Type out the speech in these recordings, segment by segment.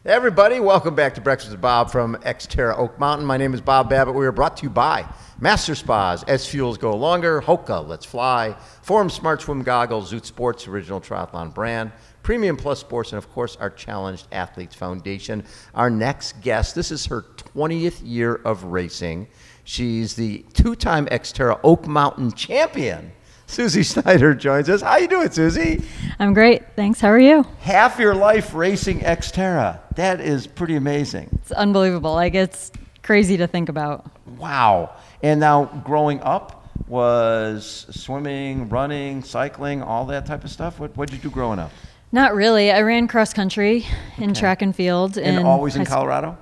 Hey everybody, welcome back to Breakfast with Bob from XTERRA Oak Mountain. My name is Bob Babbitt. We are brought to you by Master Spas, SFuels Go Longer, HOKA, Let's Fly, Forum Smart Swim Goggles, Zoot Sports, original triathlon brand, Premium Plus Sports, and of course our Challenged Athletes Foundation. Our next guest, this is her 20th year of racing. She's the two-time XTERRA Oak Mountain champion. Suzie Snyder joins us. How you doing, Suzie? I'm great. Thanks. How are you? Half your life racing XTERRA. That is pretty amazing. It's unbelievable. Like, it's crazy to think about. Wow. And now growing up was swimming, running, cycling, all that type of stuff? What did you do growing up? Not really. I ran cross country in track and field. And always in Colorado?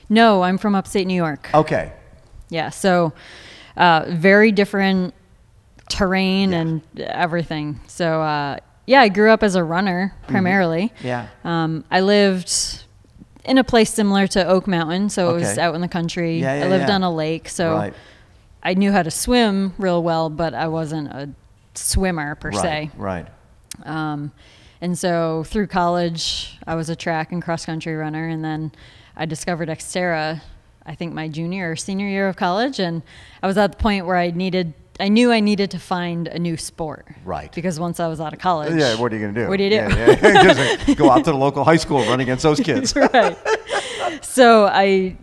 No, I'm from upstate New York. Okay. Yeah, so very different terrain and everything. So, yeah, I grew up as a runner primarily. Yeah. I lived in a place similar to Oak Mountain, so it was out in the country. I lived on a lake, so I knew how to swim real well, but I wasn't a swimmer per se. Right. And so through college, I was a track and cross country runner, and then I discovered XTERRA, I think my junior or senior year of college, and I was at the point where I knew I needed to find a new sport. Right. Because oned I was out of college. Yeah, what are you going to do? What do you do? Just go out to the local high school and run against those kids. Right. So I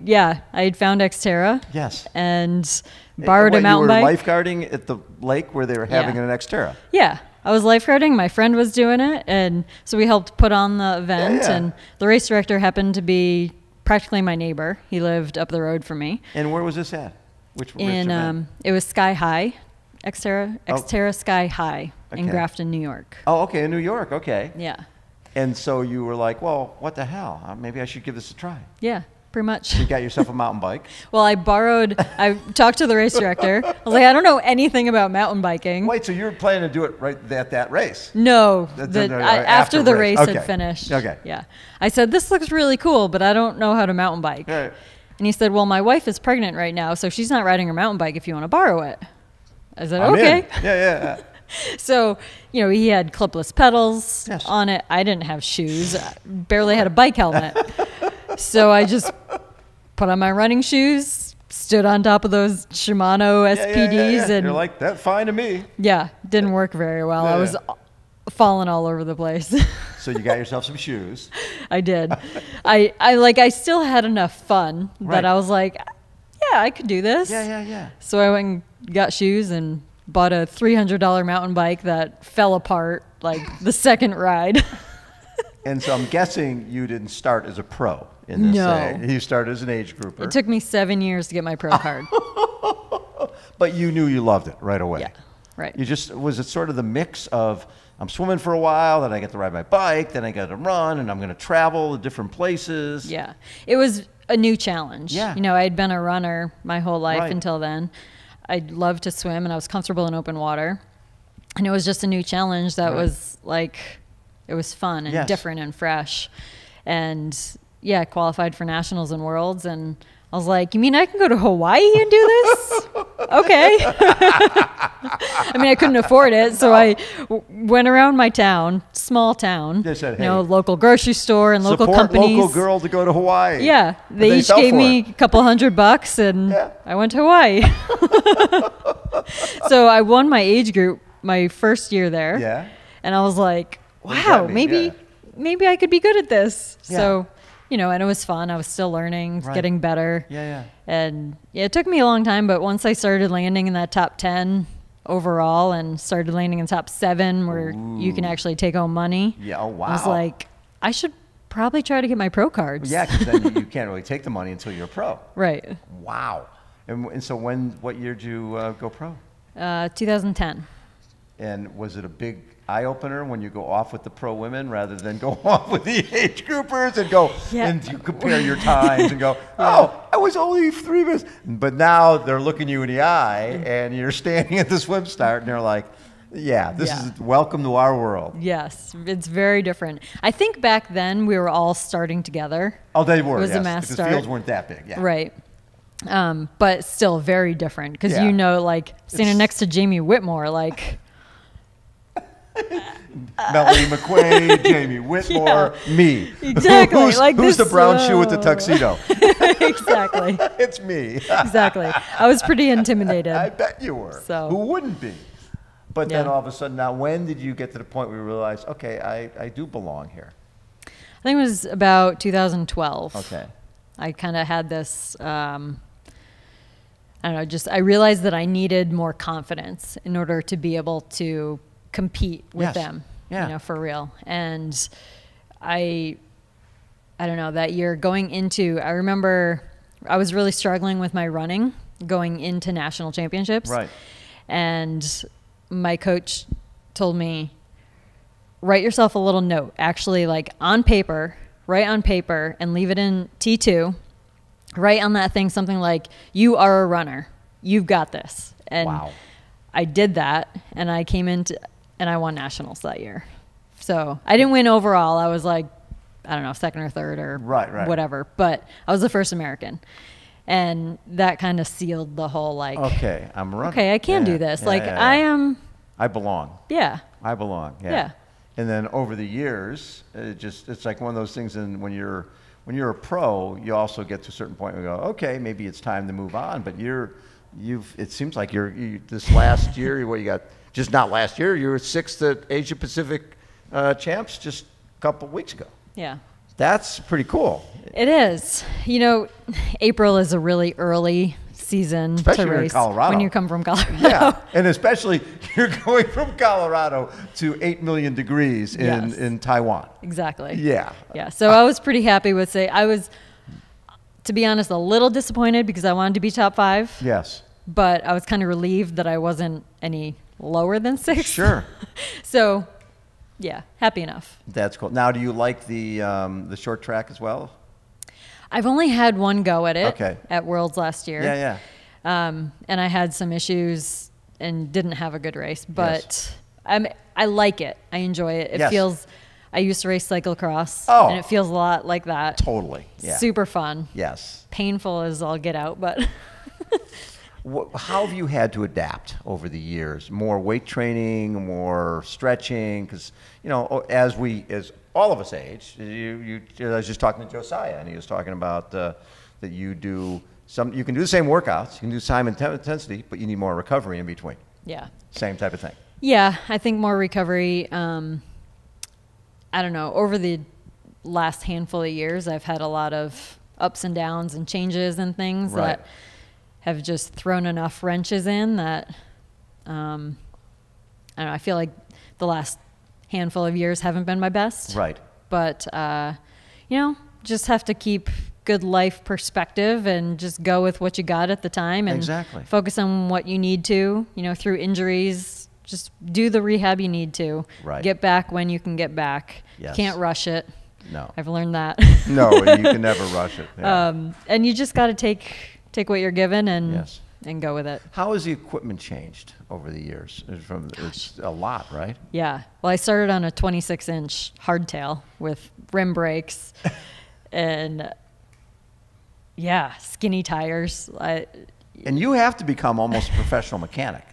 had found XTERRA. Yes. And borrowed a mountain bike. You were lifeguarding at the lake where they were having an XTERRA. Yeah. I was lifeguarding. My friend was doing it. And so we helped put on the event. And the race director happened to be practically my neighbor. He lived up the road from me. And where was this at? Which event? It was Sky High. XTERRA Sky High in Grafton, New York. Oh, okay, in New York, okay. Yeah. And so you were like, well, what the hell? Maybe I should give this a try. Yeah, pretty much. You got yourself a mountain bike? Well, I talked to the race director. I was like, I don't know anything about mountain biking. Wait, so you were planning to do it right at that race? No, after the race had finished. Okay. Yeah. I said, this looks really cool, but I don't know how to mountain bike. Right. And he said, well, my wife is pregnant right now, so she's not riding her mountain bike if you want to borrow it. I said, okay. In. Yeah. So, he had clipless pedals on it. I didn't have shoes. I barely had a bike helmet. So I just put on my running shoes, stood on top of those Shimano SPDs. And you're like, that's fine to me. Yeah, didn't work very well. I was falling all over the place. So you got yourself some shoes. I did. I still had enough fun that I was like, yeah, I could do this. Yeah. So I went and got shoes and bought a $300 mountain bike that fell apart like the second ride. And so I'm guessing you didn't start as a pro in this. No. You started as an age grouper. It took me 7 years to get my pro card. But you knew you loved it right away. Yeah, right. Was it sort of the mix of, I'm swimming for a while, then I get to ride my bike, then I got to run, and I'm going to travel to different places. Yeah. It was a new challenge. Yeah. I had been a runner my whole life until then. I loved to swim, and I was comfortable in open water. And it was just a new challenge that was like, it was fun and different and fresh. And I qualified for nationals and worlds, and I was like, you mean I can go to Hawaii and do this? Okay. I couldn't afford it, so I went around my town, small town, said, hey, local grocery store and local companies. Support local girl to go to Hawaii. Yeah, they each gave me a couple $100, and I went to Hawaii. So I won my age group my first year there. Yeah. And I was like, wow, maybe I could be good at this. Yeah. So, and it was fun. I was still learning, getting better. Yeah. And it took me a long time, but once I started landing in that top 10 overall and started landing in top 7 where you can actually take home money. Yeah, oh, wow. I was like, I should probably try to get my pro cards. Yeah, because then you can't really take the money until you're a pro. Right. Wow. And so what year did you go pro? 2010. And was it a big eye-opener when you go off with the pro women rather than go off with the age groupers and go and you compare your times and go, I was only 3 minutes. But now they're looking you in the eye and you're standing at the swim start and they're like, this is welcome to our world. Yes, it's very different. I think back then we were all starting together. Oh, they were, It was a mass start. The fields weren't that big, Right. But still very different because standing next to Jamie Whitmore, like, Melanie McQuaid, Jamie Whitmore, me. Exactly. Who's the brown shoe with the tuxedo? Exactly. It's me. Exactly. I was pretty intimidated. I bet you were. So. Who wouldn't be? But then all of a sudden, now when did you get to the point where you realized, okay, I do belong here? I think it was about 2012. Okay. I kind of had this, I don't know, I realized that I needed more confidence in order to be able to compete with them, for real. And I don't know, that year going into, I remember I was really struggling with my running going into national championships. Right. And my coach told me, write yourself a little note, actually on paper, write on paper and leave it in T2. Write on that thing something like, you are a runner. You've got this. And I did that, and I came into, and I won nationals that year. So I didn't win overall. I was I don't know, second or third or whatever. But I was the first American. And that kind of sealed the whole okay, I'm running. Okay, I can do this. I belong. Yeah. I belong. Yeah. And then over the years, it's like one of those things. And when you're a pro, you also get to a certain point where you go, okay, maybe it's time to move on. But it seems like this last year, what you got, just not last year, you were 6th at Asia Pacific champs just a couple of weeks ago. Yeah. That's pretty cool. It is. April is a really early season especially to race in Colorado. When you come from Colorado. Yeah, and especially you're going from Colorado to 8 million degrees in Taiwan. Exactly. Yeah. Yeah. So I was pretty happy with I was, to be honest, a little disappointed because I wanted to be top 5. Yes. But I was kind of relieved that I wasn't any lower than 6. Sure. So, yeah, happy enough. That's cool. Now, do you like the short track as well? I've only had one go at it at Worlds last year. Yeah. And I had some issues and didn't have a good race, but I like it. I enjoy it. It feels, I used to race cyclocross and it feels a lot like that. Totally. Yeah. Super fun. Yes. Painful as all get out, but. How have you had to adapt over the years? More weight training, more stretching? Because, as all of us age, I was just talking to Josiah, and he was talking about that you can do the same workouts, you can do same intensity, but you need more recovery in between. Yeah. Same type of thing. Yeah, I think more recovery. I don't know, over the last handful of years, I've had a lot of ups and downs and changes and things that have just thrown enough wrenches in that, I don't know, I feel like the last handful of years haven't been my best. Right. But, just have to keep good life perspective and just go with what you got at the time and focus on what you need to, through injuries, just do the rehab you need to. Right. Get back when you can get back. Yes. Can't rush it. No. I've learned that. No, you can never rush it. Yeah. And you just got to take what you're given and go with it. How has the equipment changed over the years? It's a lot, right? Yeah. Well, I started on a 26-inch hardtail with rim brakes and, skinny tires. And you have to become almost a professional mechanic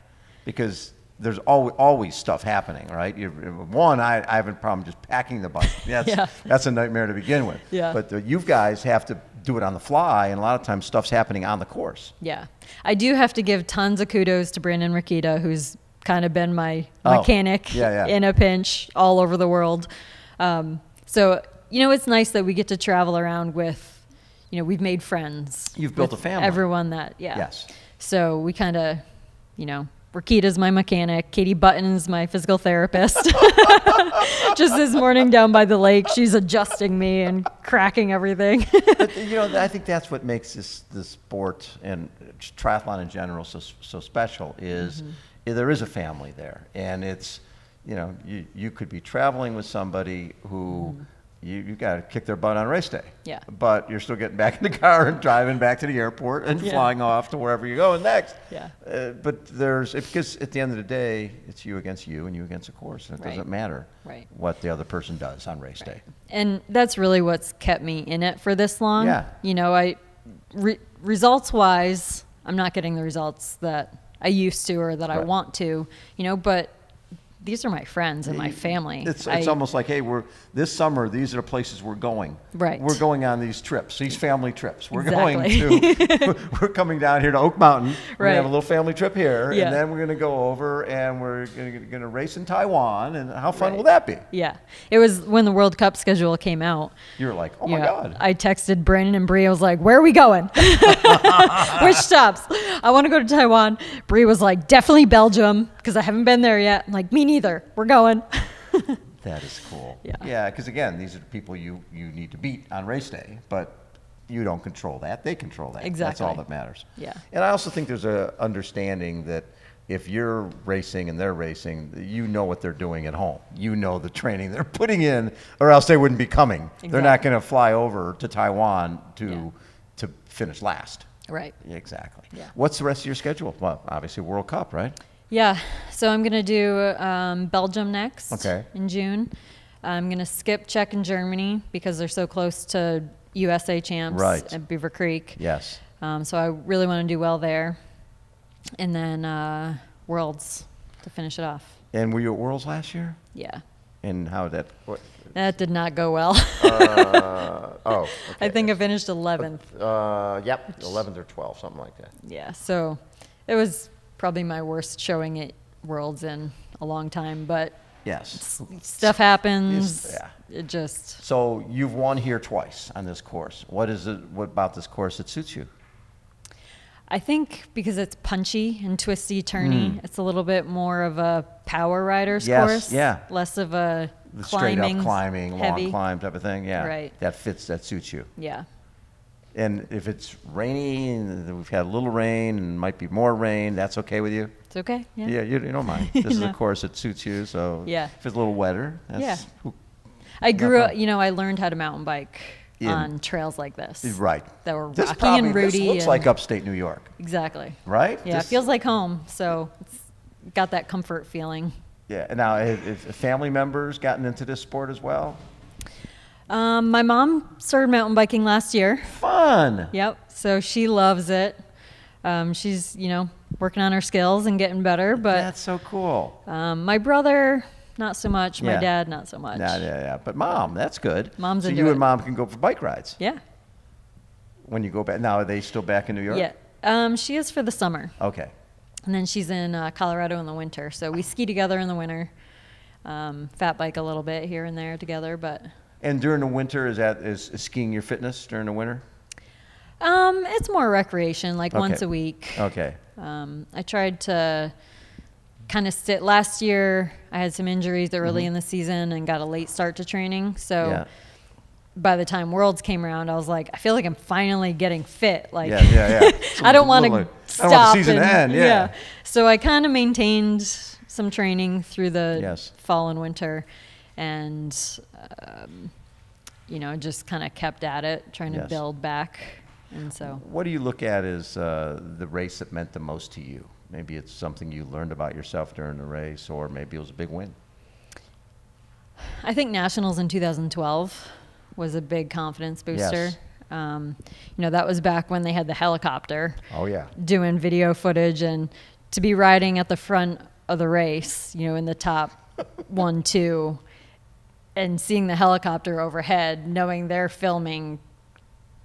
because there's always stuff happening, right? I have a problem just packing the bike. That's a nightmare to begin with. Yeah. But you guys have to do it on the fly, and a lot of times stuff's happening on the course. Yeah. I do have to give tons of kudos to Brandon Rakita, who's kind of been my mechanic in a pinch all over the world. So, it's nice that we get to travel around with, we've made friends. You've built a family. Everyone that, Yes. So we kind of, Rakita's my mechanic. Katie Button's my physical therapist. Just this morning down by the lake, she's adjusting me and cracking everything. But, I think that's what makes this sport and triathlon in general so special is there is a family there. And it's, you could be traveling with somebody who you got to kick their butt on race day. Yeah. But you're still getting back in the car and driving back to the airport and flying off to wherever you're going next. Yeah. But because at the end of the day, it's you against you and you against a course. And it doesn't matter what the other person does on race day. And that's really what's kept me in it for this long. Yeah. Results-wise, I'm not getting the results that I used to or that I want to, but these are my friends and my family. It's almost like, hey, this summer, these are the places we're going. Right. We're going on these trips, these family trips. We're Exactly. we're coming down here to Oak Mountain. We're going to have a Right. little family trip here, Yeah. and then we're going to go over and we're going to race in Taiwan. And how fun will that be? Yeah. It was when the World Cup schedule came out. You were like, oh my God. I texted Brandon and Bree. I was like, where are we going? Which stops? I want to go to Taiwan. Bree was like, definitely Belgium, because I haven't been there yet. I'm like, me neither. We're going. That is cool. Yeah. Yeah, because again, these are the people you need to beat on race day, but you don't control that. They control that. Exactly. That's all that matters. Yeah. And I also think there's a understanding that if you're racing and they're racing, you know what they're doing at home. You know the training they're putting in, or else they wouldn't be coming. Exactly. They're not going to fly over to Taiwan to finish last. Right. Exactly. Yeah. What's the rest of your schedule? Well, obviously World Cup, right? Yeah. So I'm going to do Belgium next in June. I'm going to skip Czech and Germany because they're so close to USA champs at Beaver Creek. Yes. So I really want to do well there. And then Worlds to finish it off. And were you at Worlds last year? Yeah. And how did That did not go well. Okay. I think I finished 11th. Yep, 11th or 12th, something like that. Yeah, so it was probably my worst showing at Worlds in a long time, but yes, stuff happens. Yeah. It just. So you've won here twice on this course. What about this course that suits you? I think because it's punchy and twisty, turny, it's a little bit more of a power rider's course. Yeah. Less of a The climbing, straight up climbing, heavy. long climb type of thing. Yeah. Right. That suits you. Yeah. And if it's rainy, and we've had a little rain, and might be more rain, that's okay with you? It's okay. Yeah. Yeah, you don't mind. This is a course that suits you, so Yeah. if it's a little wetter, that's I grew up, I learned how to mountain bike on trails like this. Right. That were This rocky and rooty. This looks like upstate New York. Exactly. Right? Yeah, it feels like home. So it's got that comfort feeling. Yeah. And now, have family members gotten into this sport as well? My mom started mountain biking last year. Fun. Yep. So she loves it. She's, working on her skills and getting better. But that's so cool. my brother, not so much. My dad, not so much. Yeah. But mom, that's good. Mom's so into you it. and mom can go for bike rides. Yeah. When you go back, now are they still back in New York? Yeah. She is for the summer. Okay. And then she's in Colorado in the winter. So we ski together in the winter. Fat bike a little bit here and there together, but. And during the winter, is skiing your fitness during the winter? It's more recreation, like once a week. Okay. I tried to kind of sit. Last year, I had some injuries early in the season and got a late start to training. So by the time Worlds came around, I was like, I feel like I'm finally getting fit. Like, I don't want to stop. I don't want the season to end. Yeah. So I kind of maintained some training through the fall and winter, and just kind of kept at it, trying to build back. And so, what do you look at as the race that meant the most to you? Maybe it's something you learned about yourself during the race, or maybe it was a big win. I think Nationals in 2012 was a big confidence booster. Yes. That was back when they had the helicopter. Oh yeah. Doing video footage, and to be riding at the front of the race, in the top 1, 2, and seeing the helicopter overhead, knowing they're filming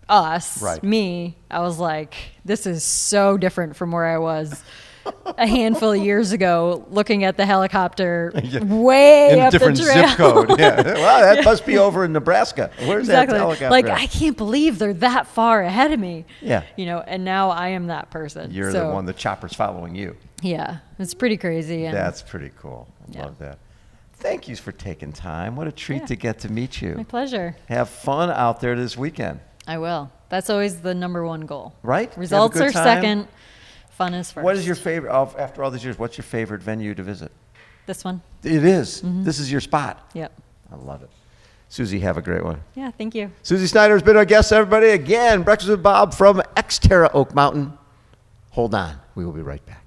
us, me, I was like, this is so different from where I was a handful of years ago, looking at the helicopter way in up a different the trail. zip code. Yeah, well, that must be over in Nebraska. Where's that helicopter? Like, I can't believe they're that far ahead of me. Yeah, and now I am that person. You're the one. The chopper's following you. Yeah, it's pretty crazy. And that's pretty cool. I love that. Thank you for taking time. What a treat to get to meet you. My pleasure. Have fun out there this weekend. I will. That's always the #1 goal. Right? Results are second. Fun is first. What is your favorite, after all these years, what's your favorite venue to visit? This one. It is. This is your spot. Yep. I love it. Suzie, have a great one. Yeah, thank you. Suzie Snyder has been our guest, everybody. Again, Breakfast with Bob from XTERRA Oak Mountain. Hold on. We will be right back.